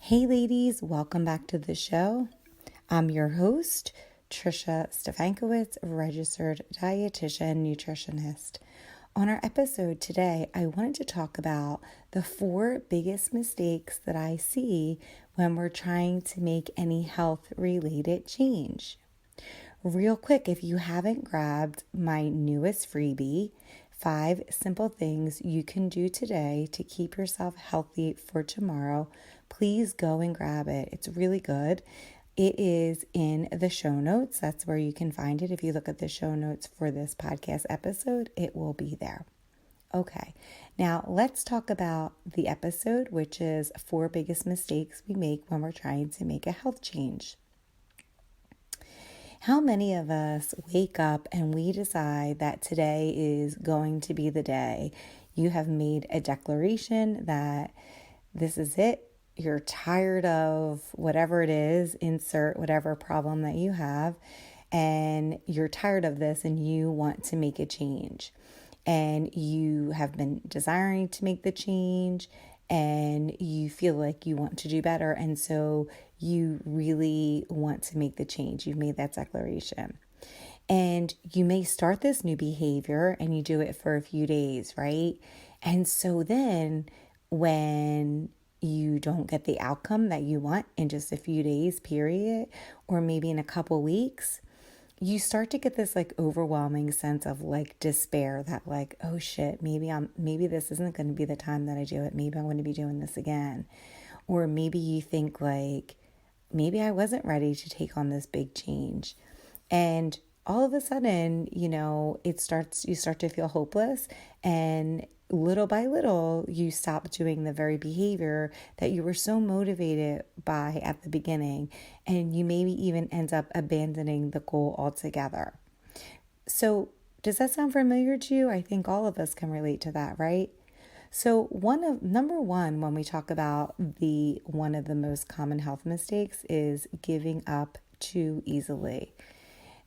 Hey ladies, welcome back to the show. I'm your host, Trisha Stefankowitz, registered dietitian nutritionist. On our episode today, I wanted to talk about the 4 biggest mistakes that I see when we're trying to make any health-related change. Real quick, if you haven't grabbed my newest freebie, 5 simple things you can do today to keep yourself healthy for tomorrow, please go and grab it. It's really good. It is in the show notes. That's where you can find it. If you look at the show notes for this podcast episode, it will be there. Okay, now let's talk about the episode, which is 4 biggest mistakes we make when we're trying to make a health change. How many of us wake up and we decide that today is going to be the day? You have made a declaration that this is it. You're tired of whatever it is, insert whatever problem that you have, and you're tired of this and you want to make a change. And you have been desiring to make the change and you feel like you want to do better. And so you really want to make the change. You've made that declaration. And you may start this new behavior and you do it for a few days, right? And so then when you don't get the outcome that you want in just a few days, period, or maybe in a couple weeks, you start to get this overwhelming sense of despair that oh shit, maybe this isn't going to be the time that I do it. Maybe I'm going to be doing this again. Or maybe you think maybe I wasn't ready to take on this big change. And all of a sudden, you start to feel hopeless, and little by little, you stop doing the very behavior that you were so motivated by at the beginning, and you maybe even end up abandoning the goal altogether. So does that sound familiar to you? I think all of us can relate to that, right? So number one, when we talk about one of the most common health mistakes is giving up too easily.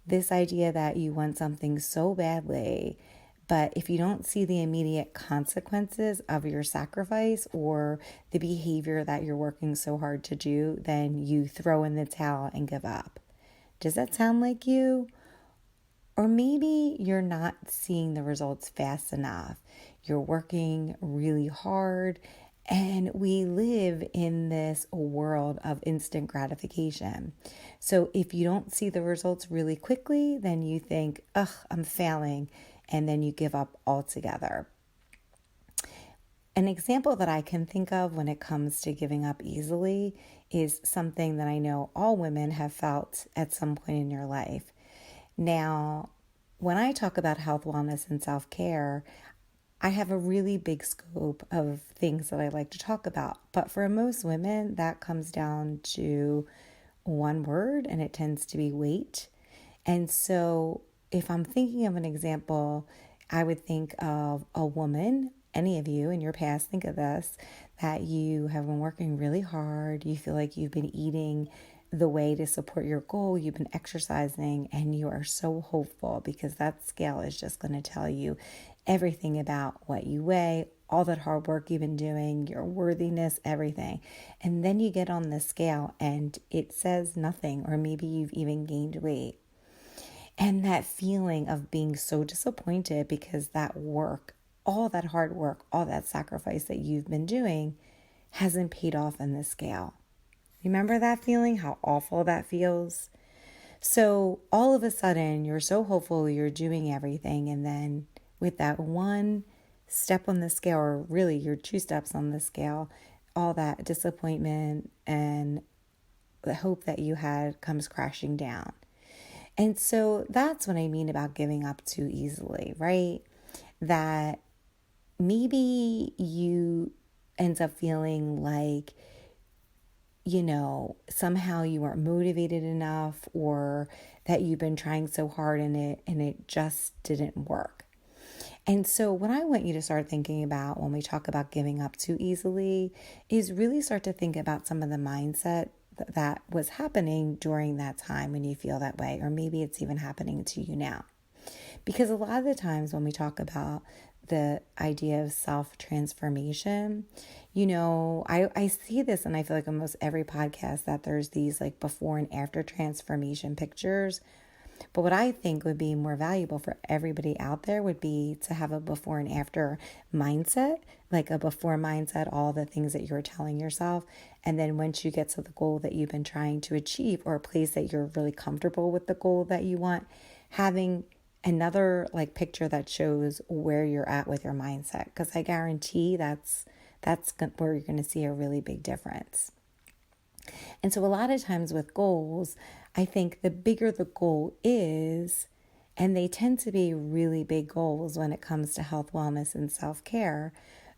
This idea that you want something so badly, but if you don't see the immediate consequences of your sacrifice or the behavior that you're working so hard to do, then you throw in the towel and give up. Does that sound like you? Or maybe you're not seeing the results fast enough. You're working really hard, and we live in this world of instant gratification. So if you don't see the results really quickly, then you think, I'm failing, and then you give up altogether. An example that I can think of when it comes to giving up easily is something that I know all women have felt at some point in your life. Now, when I talk about health, wellness, and self-care, I have a really big scope of things that I like to talk about. But for most women, that comes down to one word, and it tends to be weight. And so if I'm thinking of an example, I would think of a woman, any of you in your past, think of this, that you have been working really hard. You feel like you've been eating the way to support your goal. You've been exercising, and you are so hopeful because that scale is just going to tell you everything about what you weigh, all that hard work you've been doing, your worthiness, everything. And then you get on the scale and it says nothing, or maybe you've even gained weight. And that feeling of being so disappointed because that work, all that hard work, all that sacrifice that you've been doing hasn't paid off in the scale. Remember that feeling, how awful that feels? So all of a sudden, you're so hopeful, you're doing everything, and then with that one step on the scale, or really your 2 steps on the scale, all that disappointment and the hope that you had comes crashing down. And so that's what I mean about giving up too easily, right? That maybe you end up feeling like, somehow you weren't motivated enough, or that you've been trying so hard in it and it just didn't work. And so what I want you to start thinking about when we talk about giving up too easily is really start to think about some of the mindset that was happening during that time when you feel that way, or maybe it's even happening to you now. Because a lot of the times when we talk about the idea of self-transformation. I see this, and I feel like almost every podcast that there's these like before and after transformation pictures. But what I think would be more valuable for everybody out there would be to have a before and after mindset, like a before mindset, all the things that you're telling yourself. And then once you get to the goal that you've been trying to achieve, or a place that you're really comfortable with the goal that you want, having another like picture that shows where you're at with your mindset. Because I guarantee that's where you're going to see a really big difference. And so a lot of times with goals, I think the bigger the goal is, and they tend to be really big goals when it comes to health, wellness, and self-care,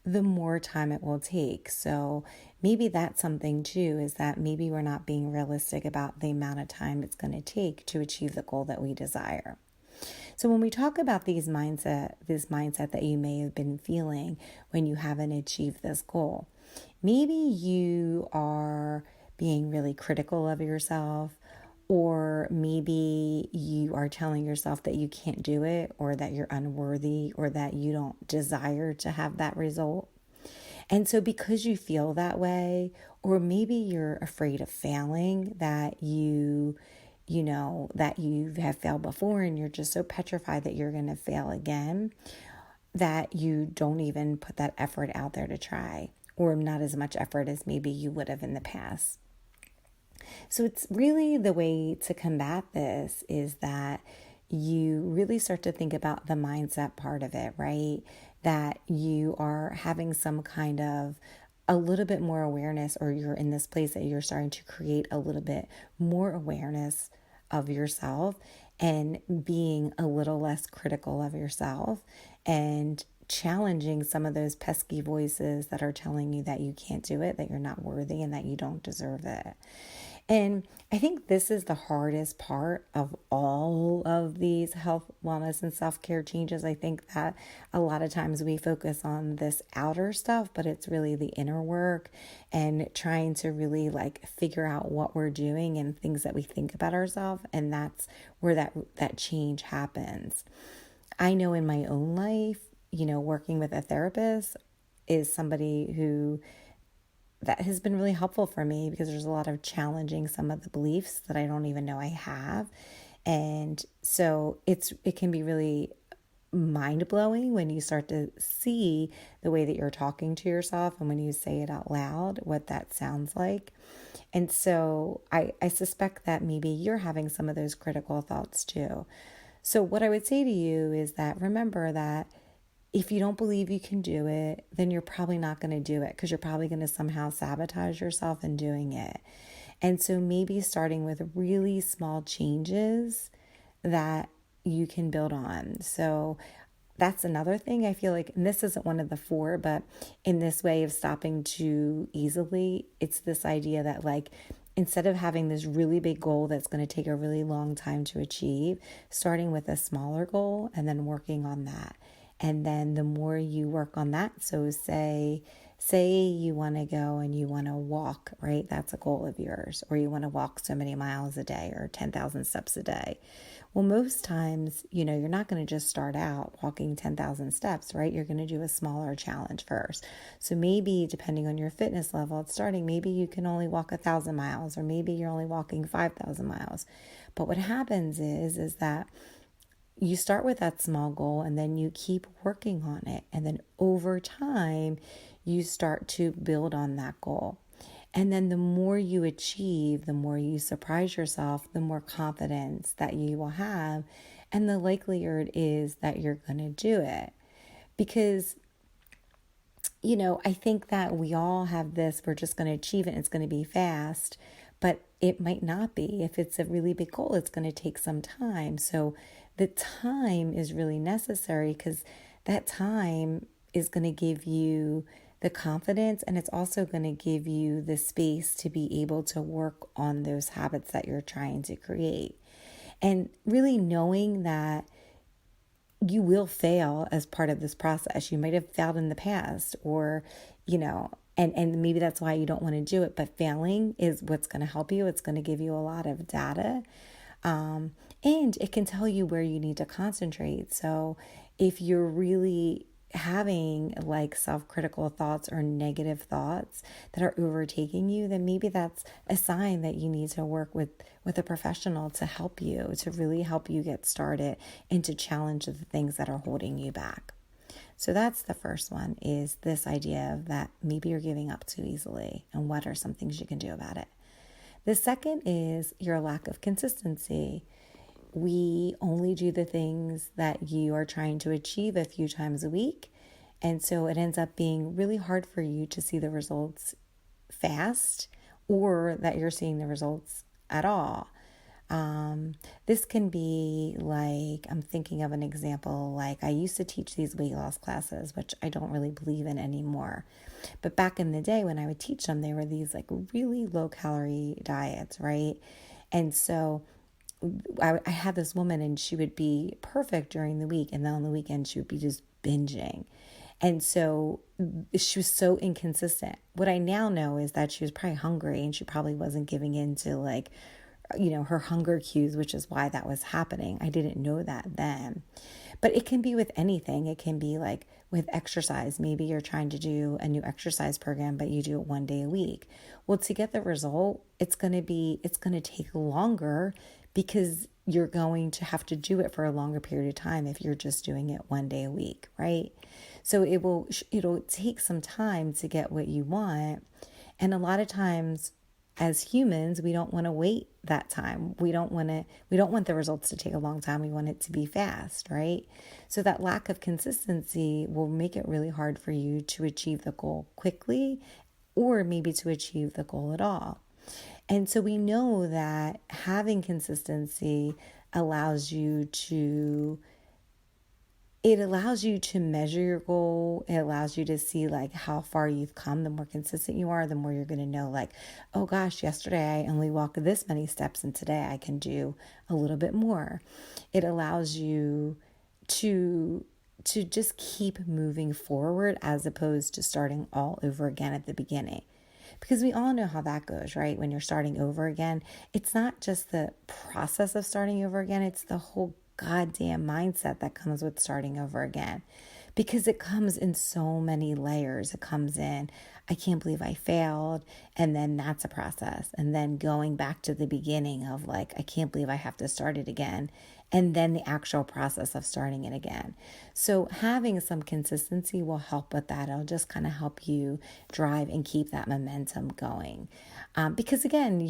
the more time it will take. So maybe that's something too, is that maybe we're not being realistic about the amount of time it's going to take to achieve the goal that we desire. So when we talk about this mindset that you may have been feeling when you haven't achieved this goal, maybe you are being really critical of yourself, or maybe you are telling yourself that you can't do it, or that you're unworthy, or that you don't desire to have that result. And so because you feel that way, or maybe you're afraid of failing, that you have failed before and you're just so petrified that you're going to fail again, that you don't even put that effort out there to try, or not as much effort as maybe you would have in the past. So it's really, the way to combat this is that you really start to think about the mindset part of it, right? That you are having some kind of a little bit more awareness, or you're in this place that you're starting to create a little bit more awareness of yourself, and being a little less critical of yourself, and challenging some of those pesky voices that are telling you that you can't do it, that you're not worthy, and that you don't deserve it. And I think this is the hardest part of all of these health, wellness, and self-care changes. I think that a lot of times we focus on this outer stuff, but it's really the inner work, and trying to really like figure out what we're doing and things that we think about ourselves. And that's where that change happens. I know in my own life, working with a therapist is somebody who that has been really helpful for me, because there's a lot of challenging some of the beliefs that I don't even know I have. And so it can be really mind-blowing when you start to see the way that you're talking to yourself, and when you say it out loud, what that sounds like. And so I suspect that maybe you're having some of those critical thoughts too. So what I would say to you is that remember that if you don't believe you can do it, then you're probably not going to do it, because you're probably going to somehow sabotage yourself in doing it. And so maybe starting with really small changes that you can build on. So that's another thing I feel like, and this isn't one of the 4, but in this way of stopping too easily, it's this idea that like, instead of having this really big goal that's going to take a really long time to achieve, starting with a smaller goal and then working on that. And then the more you work on that, so say you want to go and you want to walk, right? That's a goal of yours. Or you want to walk so many miles a day, or 10,000 steps a day. Well, most times, you're not going to just start out walking 10,000 steps, right? You're going to do a smaller challenge first. So maybe depending on your fitness level at starting, maybe you can only walk 1,000 miles, or maybe you're only walking 5,000 miles. But what happens is that you start with that small goal, and then you keep working on it. And then over time, you start to build on that goal. And then the more you achieve, the more you surprise yourself, the more confidence that you will have, and the likelier it is that you're going to do it. Because, I think that we all have this, we're just going to achieve it and it's going to be fast, but it might not be. If it's a really big goal, it's going to take some time. So the time is really necessary, because that time is going to give you the confidence, and it's also going to give you the space to be able to work on those habits that you're trying to create. And really knowing that you will fail as part of this process. You might have failed in the past, or, and maybe that's why you don't want to do it, but failing is what's going to help you. It's going to give you a lot of data. And it can tell you where you need to concentrate. So if you're really having like self-critical thoughts or negative thoughts that are overtaking you, then maybe that's a sign that you need to work with a professional to help you, to really help you get started and to challenge the things that are holding you back. So that's the first one, is this idea of that maybe you're giving up too easily, and what are some things you can do about it. The second is your lack of consistency. We only do the things that you are trying to achieve a few times a week. And so it ends up being really hard for you to see the results fast, or that you're seeing the results at all. This can be like, I'm thinking of an example, like I used to teach these weight loss classes, which I don't really believe in anymore. But back in the day when I would teach them, they were these like really low calorie diets, right? And so I had this woman, and she would be perfect during the week, and then on the weekend she would be just binging. And so she was so inconsistent. What I now know is that she was probably hungry, and she probably wasn't giving in to like, her hunger cues, which is why that was happening. I didn't know that then. But it can be with anything. It can be like with exercise. Maybe you're trying to do a new exercise program, but you do it one day a week. Well, to get the result, it's going to take longer, because you're going to have to do it for a longer period of time if you're just doing it one day a week, right? So it'll take some time to get what you want. And a lot of times as humans, we don't want to wait that time. We don't want the results to take a long time. We want it to be fast, right? So that lack of consistency will make it really hard for you to achieve the goal quickly, or maybe to achieve the goal at all. And so we know that having consistency allows you to measure your goal. It allows you to see like how far you've come. The more consistent you are, the more you're going to know like, oh gosh, yesterday I only walked this many steps, and today I can do a little bit more. It allows you to just keep moving forward, as opposed to starting all over again at the beginning. Because we all know how that goes, right? When you're starting over again, it's not just the process of starting over again, it's the whole goddamn mindset that comes with starting over again. Because it comes in so many layers. It comes in, I can't believe I failed. And then that's a process. And then going back to the beginning of like, I can't believe I have to start it again. And then the actual process of starting it again. So having some consistency will help with that. It'll just kind of help you drive and keep that momentum going. Because again,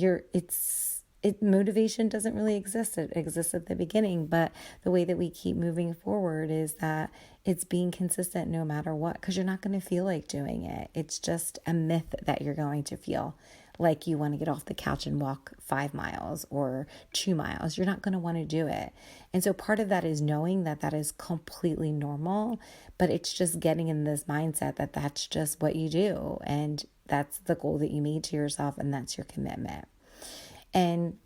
motivation doesn't really exist. It exists at the beginning, but the way that we keep moving forward is that it's being consistent no matter what, because you're not going to feel like doing it. It's just a myth that you're going to feel like you want to get off the couch and walk 5 miles or 2 miles. You're not going to want to do it. And so part of that is knowing that that is completely normal, but it's just getting in this mindset that that's just what you do. And that's the goal that you made to yourself, and that's your commitment. And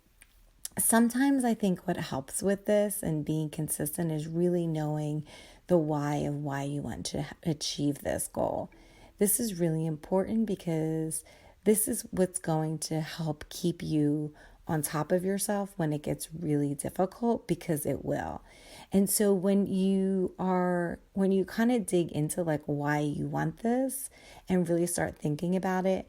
sometimes I think what helps with this and being consistent is really knowing the why of why you want to achieve this goal. This is really important, because this is what's going to help keep you on top of yourself when it gets really difficult, because it will. And so when you kind of dig into like why you want this and really start thinking about it,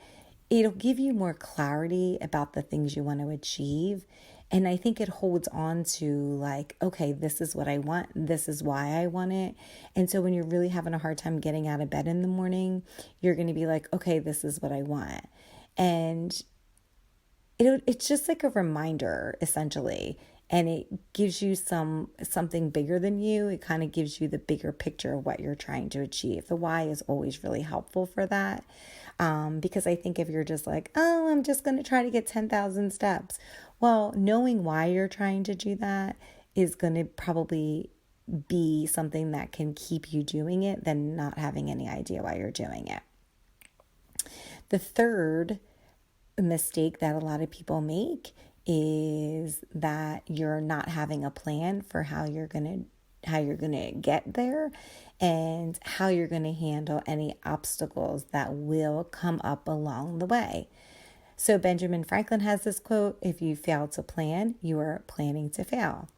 it'll give you more clarity about the things you want to achieve. And I think it holds on to like, okay, this is what I want. This is why I want it. And so when you're really having a hard time getting out of bed in the morning, you're going to be like, okay, this is what I want. And it's just like a reminder, essentially. And it gives you something bigger than you. It kind of gives you the bigger picture of what you're trying to achieve. The why is always really helpful for that. Because I think if you're just like, oh, I'm just going to try to get 10,000 steps. Well, knowing why you're trying to do that is going to probably be something that can keep you doing it than not having any idea why you're doing it. The third mistake that a lot of people make is that you're not having a plan for how you're going to get there and how you're going to handle any obstacles that will come up along the way. So Benjamin Franklin has this quote, if you fail to plan, you are planning to fail.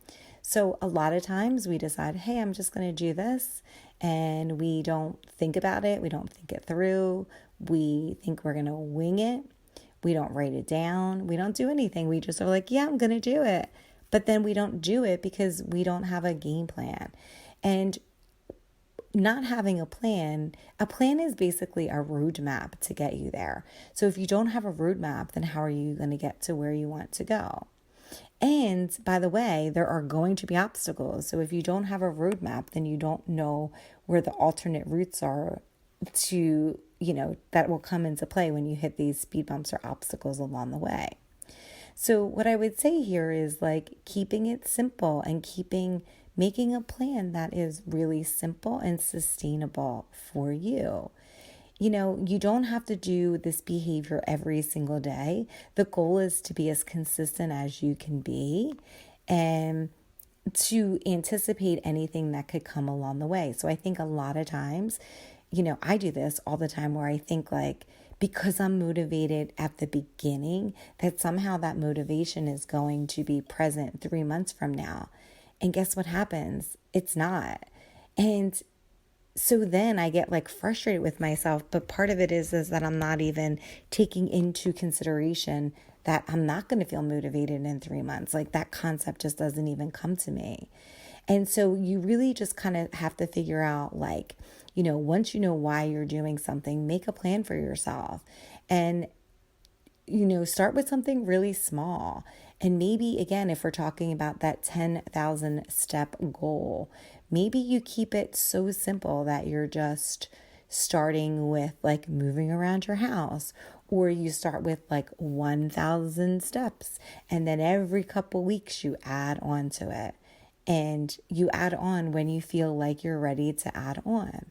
So a lot of times we decide, hey, I'm just going to do this. and we don't think about it. We don't think it through. We think we're going to wing it. We don't write it down. We don't do anything. We just are like, yeah, I'm going to do it. But then we don't do it because we don't have a game plan. And not having a plan is basically a roadmap to get you there. So if you don't have a roadmap, then how are you going to get to where you want to go? And by the way, there are going to be obstacles. So if you don't have a roadmap, then you don't know where the alternate routes are to, that will come into play when you hit these speed bumps or obstacles along the way. So what I would say here is like keeping it simple and making a plan that is really simple and sustainable for you. You don't have to do this behavior every single day. The goal is to be as consistent as you can be and to anticipate anything that could come along the way. So I think a lot of times, I do this all the time where I think like, because I'm motivated at the beginning, that somehow that motivation is going to be present 3 months from now. And guess what happens? It's not. And so then I get like frustrated with myself, but part of it is that I'm not even taking into consideration that I'm not going to feel motivated in 3 months. Like that concept just doesn't even come to me. And so you really just kind of have to figure out like, once you know why you're doing something, make a plan for yourself and, start with something really small. And maybe, again, if we're talking about that 10,000 step goal, maybe you keep it so simple that you're just starting with like moving around your house, or you start with like 1,000 steps. And then every couple weeks you add on to it. And you add on when you feel like you're ready to add on.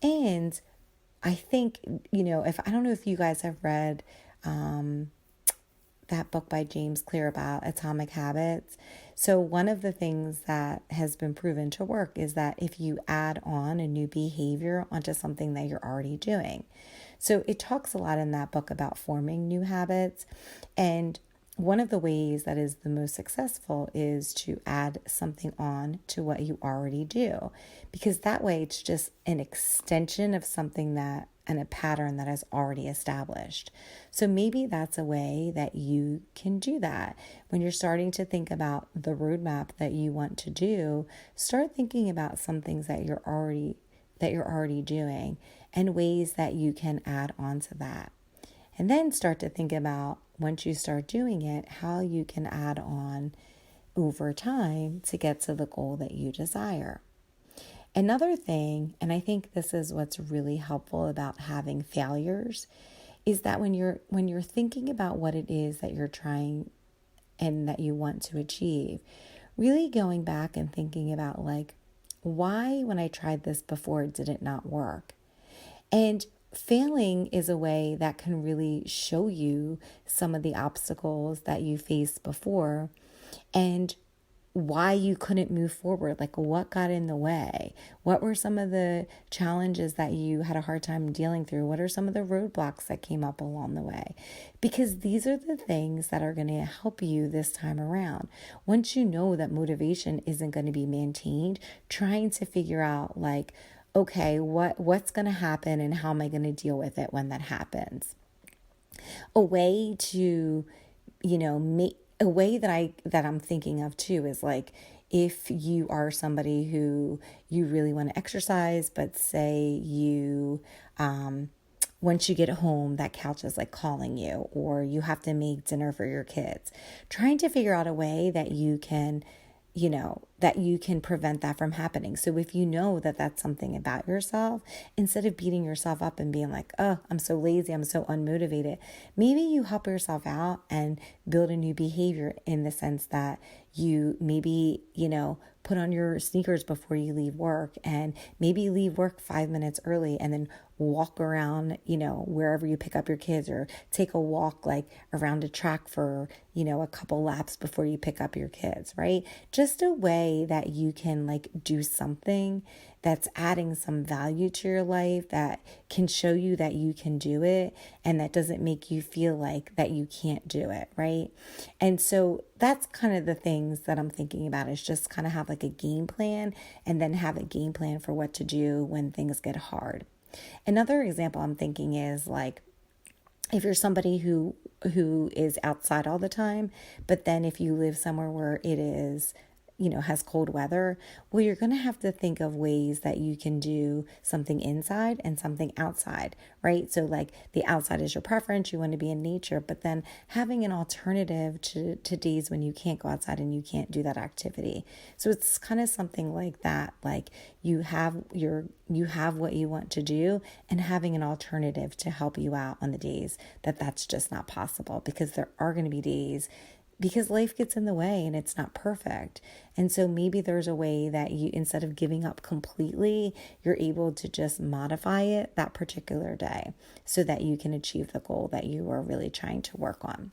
And I think, I don't know if you guys have read that book by James Clear about atomic habits. So one of the things that has been proven to work is that if you add on a new behavior onto something that you're already doing. So it talks a lot in that book about forming new habits. And one of the ways that is the most successful is to add something on to what you already do, because that way it's just an extension of something and a pattern that is already established. So maybe that's a way that you can do that. When you're starting to think about the roadmap that you want to do, start thinking about some things that you're already doing and ways that you can add on to that. And then start to think about, once you start doing it, how you can add on over time to get to the goal that you desire. Another thing, and I think this is what's really helpful about having failures, is that when you're thinking about what it is that you're trying and that you want to achieve, really going back and thinking about like, why when I tried this before did it not work? And failing is a way that can really show you some of the obstacles that you faced before and why you couldn't move forward. Like what got in the way? What were some of the challenges that you had a hard time dealing through? What are some of the roadblocks that came up along the way? Because these are the things that are going to help you this time around. Once you know that motivation isn't going to be maintained, trying to figure out like, okay, what's going to happen and how am I going to deal with it when that happens? A way to, a way that I'm thinking of too is like, if you are somebody who you really want to exercise, but say you, once you get home, that couch is like calling you, or you have to make dinner for your kids, trying to figure out a way that you can prevent that from happening. So if you know that that's something about yourself, instead of beating yourself up and being like, oh, I'm so lazy, I'm so unmotivated, maybe you help yourself out and build a new behavior in the sense that you maybe, put on your sneakers before you leave work and maybe leave work 5 minutes early and then walk around, wherever you pick up your kids, or take a walk like around a track for, a couple laps before you pick up your kids, right? Just a way day that you can like do something that's adding some value to your life, that can show you that you can do it, and that doesn't make you feel like that you can't do it, right? And so that's kind of the things that I'm thinking about, is just kind of have like a game plan, and then have a game plan for what to do when things get hard. Another example I'm thinking is like, if you're somebody who is outside all the time, but then if you live somewhere where it is, has cold weather, well, you're going to have to think of ways that you can do something inside and something outside, right? So like the outside is your preference, you want to be in nature, but then having an alternative to days when you can't go outside and you can't do that activity. So it's kind of something like that, like you have what you want to do, and having an alternative to help you out on the days that that's just not possible, because there are going to be days, because life gets in the way and it's not perfect. And so maybe there's a way that you, instead of giving up completely, you're able to just modify it that particular day so that you can achieve the goal that you are really trying to work on.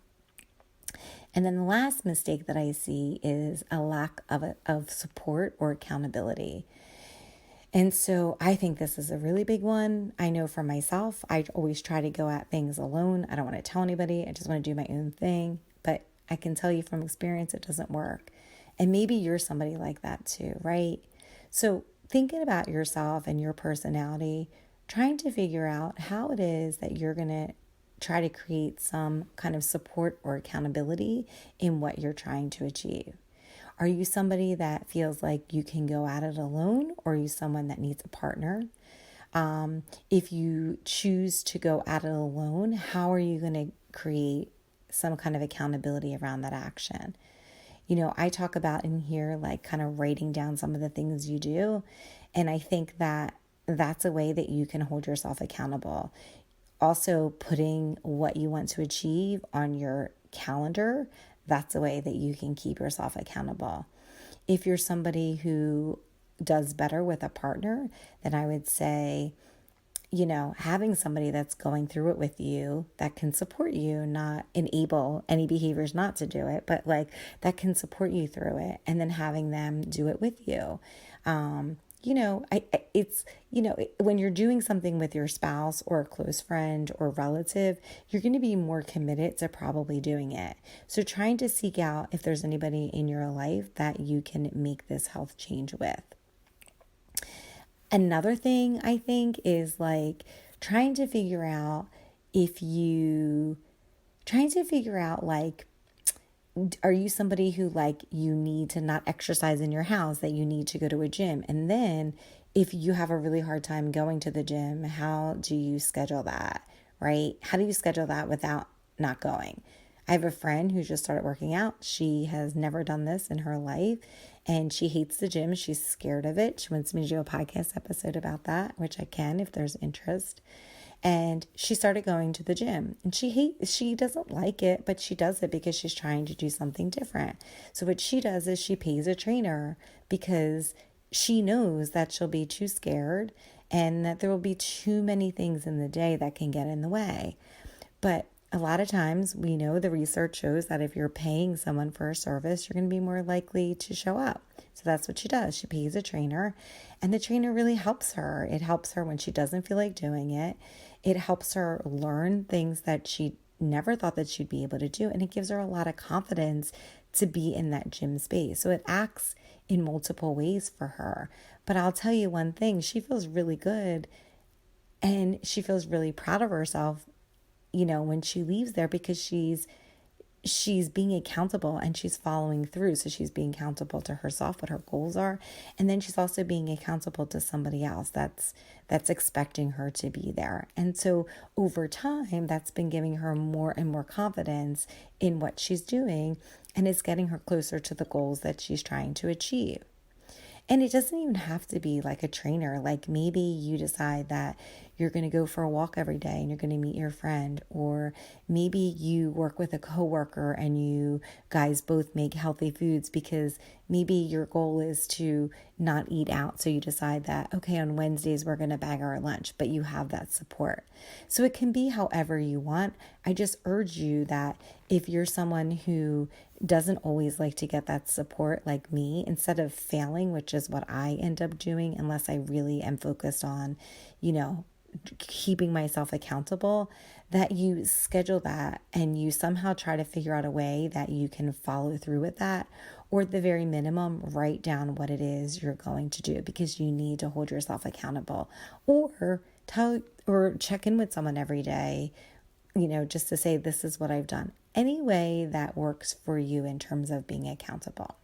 And then the last mistake that I see is a lack of support or accountability. And so I think this is a really big one. I know for myself, I always try to go at things alone. I don't want to tell anybody. I just want to do my own thing. But I can tell you from experience, it doesn't work. And maybe you're somebody like that too, right? So thinking about yourself and your personality, trying to figure out how it is that you're going to try to create some kind of support or accountability in what you're trying to achieve. Are you somebody that feels like you can go at it alone, or are you someone that needs a partner? If you choose to go at it alone, how are you going to create some kind of accountability around that action? I talk about in here, like kind of writing down some of the things you do. And I think that that's a way that you can hold yourself accountable. Also, putting what you want to achieve on your calendar, that's a way that you can keep yourself accountable. If you're somebody who does better with a partner, then I would say, having somebody that's going through it with you, that can support you, not enable any behaviors not to do it, but like that can support you through it, and then having them do it with you. When you're doing something with your spouse or a close friend or relative, you're going to be more committed to probably doing it. So trying to seek out if there's anybody in your life that you can make this health change with. Another thing I think is like trying to figure out like, are you somebody who like you need to not exercise in your house, that you need to go to a gym? And then if you have a really hard time going to the gym, how do you schedule that, right? How do you schedule that without not going? I have a friend who just started working out. She has never done this in her life, and she hates the gym. She's scared of it. She wants me to do a podcast episode about that, which I can if there's interest. And she started going to the gym, and she doesn't like it, but she does it because she's trying to do something different. So what she does is she pays a trainer because she knows that she'll be too scared and that there will be too many things in the day that can get in the way. But a lot of times we know the research shows that if you're paying someone for a service, you're going to be more likely to show up. So that's what she does. She pays a trainer, and the trainer really helps her. It helps her when she doesn't feel like doing it. It helps her learn things that she never thought that she'd be able to do. And it gives her a lot of confidence to be in that gym space. So it acts in multiple ways for her. But I'll tell you one thing, she feels really good, and she feels really proud of herself, when she leaves there, because she's being accountable and she's following through. So she's being accountable to herself, what her goals are. And then she's also being accountable to somebody else that's expecting her to be there. And so over time, that's been giving her more and more confidence in what she's doing, and it's getting her closer to the goals that she's trying to achieve. And it doesn't even have to be like a trainer. Like maybe you decide that you're going to go for a walk every day and you're going to meet your friend, or maybe you work with a coworker and you guys both make healthy foods because maybe your goal is to not eat out. So you decide that, okay, on Wednesdays we're going to bag our lunch, but you have that support. So it can be however you want. I just urge you that if you're someone who doesn't always like to get that support like me, instead of failing, which is what I end up doing unless I really am focused on, keeping myself accountable, that you schedule that and you somehow try to figure out a way that you can follow through with that, or at the very minimum, write down what it is you're going to do, because you need to hold yourself accountable, or check in with someone every day, just to say, this is what I've done. Any way that works for you in terms of being accountable.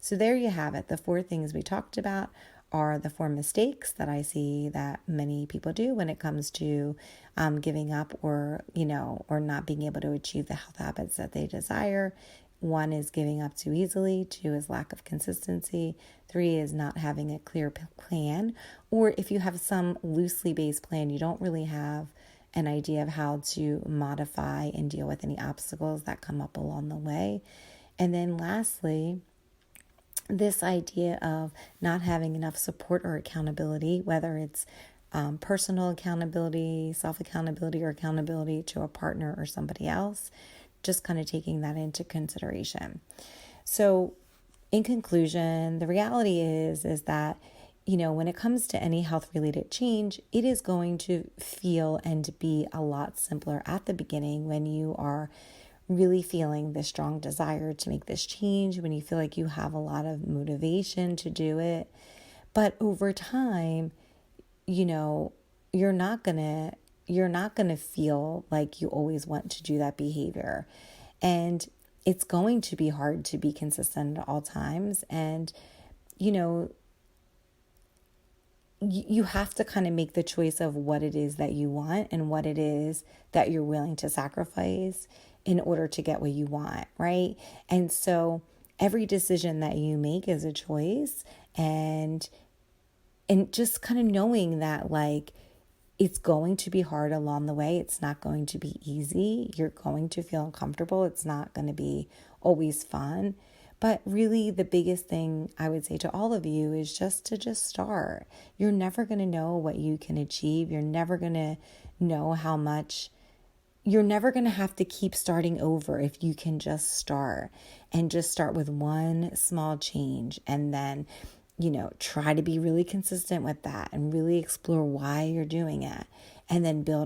So there you have it. The 4 things we talked about are the 4 mistakes that I see that many people do when it comes to giving up or not being able to achieve the health habits that they desire. 1 is giving up too easily. 2 is lack of consistency. 3 is not having a clear plan. Or if you have some loosely based plan, you don't really have an idea of how to modify and deal with any obstacles that come up along the way. And then lastly, this idea of not having enough support or accountability, whether it's personal accountability, self-accountability, or accountability to a partner or somebody else, just kind of taking that into consideration. So in conclusion, the reality is that, when it comes to any health-related change, it is going to feel and be a lot simpler at the beginning when you are really feeling the strong desire to make this change, when you feel like you have a lot of motivation to do it. But over time, you're not gonna feel like you always want to do that behavior. And it's going to be hard to be consistent at all times. And, you have to kind of make the choice of what it is that you want and what it is that you're willing to sacrifice in order to get what you want, right? And so every decision that you make is a choice, and just kind of knowing that, like, it's going to be hard along the way. It's not going to be easy. You're going to feel uncomfortable. It's not going to be always fun. But really, the biggest thing I would say to all of you is just to start. You're never going to know what you can achieve. You're never going to know how much. You're never going to have to keep starting over if you can just start, and just start with one small change, and then, try to be really consistent with that and really explore why you're doing it, and then build